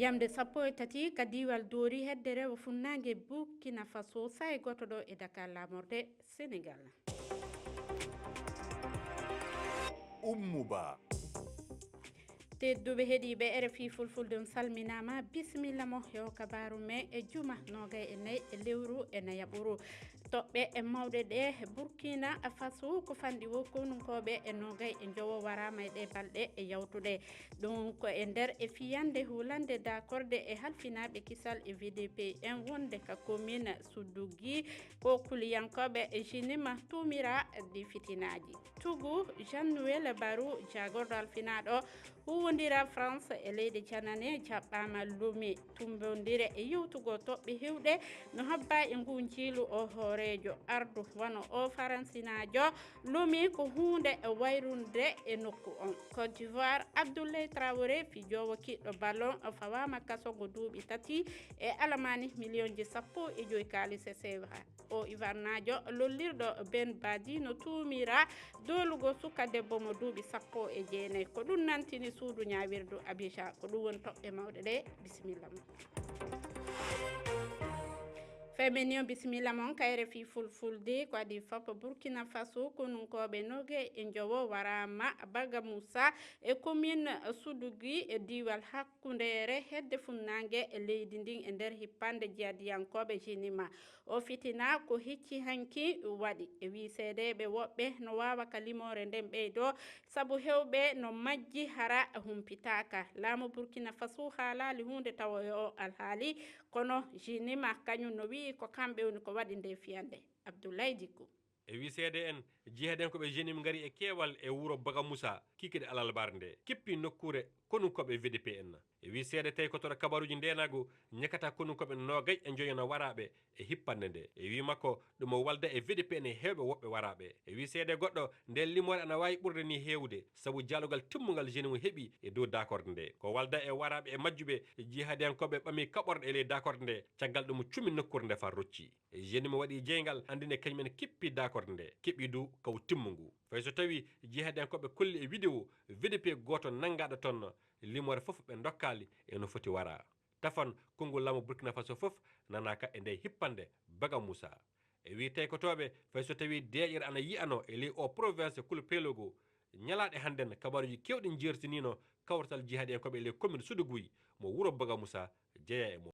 yamde 13 ka diwal doori hedde rewo funnangue Burkina Faso sae goto ɗo e Dakar lamorde Sénégal. Ummuba tedduɓe heeɗiɓe RFI fulfulde on salminama bisimilla mo yo kabaru me e juma nogay e nayyi e lewru e nayaɓuru toɓɓe e mawɗe ɗe Burkina Faso ko fanɗi wo konunkoɓe e nogay e jowo warama e ɗe balɗe e yawtude ɗum ko e nder e fiyande hulande dakorde e halfinaɓe kisal e VDP en wonde ka commune Souddougui ko kuliyankoɓe e jinima tumira ɗi fitinaji Tougou Jean-Noël Barou jagorɗo alfinaɗo huwodira France e leydi canane jaɓɓama Lomé tumbodire e yewtugo toɓɓe hewɗe no habba e ngu jiilu o hoorejo ardu wano o faransinajo Lomé ko hunde e wayrunde e nokku on Côte d'Ivoire Abdoulaye Traoré fijowo kiɗɗo ballon fawama kasogo duuɓi 3 e alamani millionji 15 kalise CFA o ivarnajo lollirɗo Ben Badi no tumira dolugo suka debbo mo duuɓi 19 ko ɗum nantini suudu ñawirdu Abidjan ko ɗum woni toɓɓe mawɗe ɗe bisimilla mo femenion bisimilla mon kayre fi fulfulde ko adi fop Burkina Faso konunkoɓe nogue e jowo warama Baga Moussa e commune Souddougui e diwal hakkudere hedde funnangue e leydi ndin e nder hippande jeadiyankoɓe jinima o fitina ko hicci hanki waɗi e wi seedeɓe woɓɓe no wawa ka limore nden ɓeydo saabu hewɓe no majji hara humpitaka laamu Burkina Faso haalali hunde tawa o alhaali kono jinima kañum no wi ko kamɓe woni ko waɗi nde fiyande Abdoulaye Dickou e wiseede en jiheden koɓe jenim ngari e keewal e wuro Baga Moussa kikide alalbar nde kippi nokkure konunkoɓe VDP en e wiseede tawi kotoɗo kabaruji ndenago ñakata konunkoɓe nogay e joyona waraɓe e hippande nde e wi makko ɗum o walda e VDP ne hewɓe woɓɓe waraɓe e wi seede goɗɗo nden limore ana wawi ɓurde ni hewde saabu jaalugal timmugal jenimu heeɓi e dow d'accord nde ko walda e waraɓe e majjuɓe jihadiyankoɓe ɓami kaɓorde e ley d'accord nde caggal ɗum cummi nokkure nde far rocci e jenima waɗi jeygal andine kañumen kippi d'accord nde keɓɓi du kaw timmu ngu fay so tawi jihadiyankoɓe kolli e vidéo VDP goto nangaɗo toon limore foof ɓe dokkali eno foti wara tafan konngol laamu Burkina Faso foof nanaka e nde hippande Baga Moussa e wi tawi kotoɓe fay so tawi deƴere ana yiyano e ley o province Kulu Pelogo ñalaɗe hannden kabaruji kewɗi jertinino kawtal jihadiyankoɓe e ley commune Souddougui mo wuro Baga Moussa jeeya e mo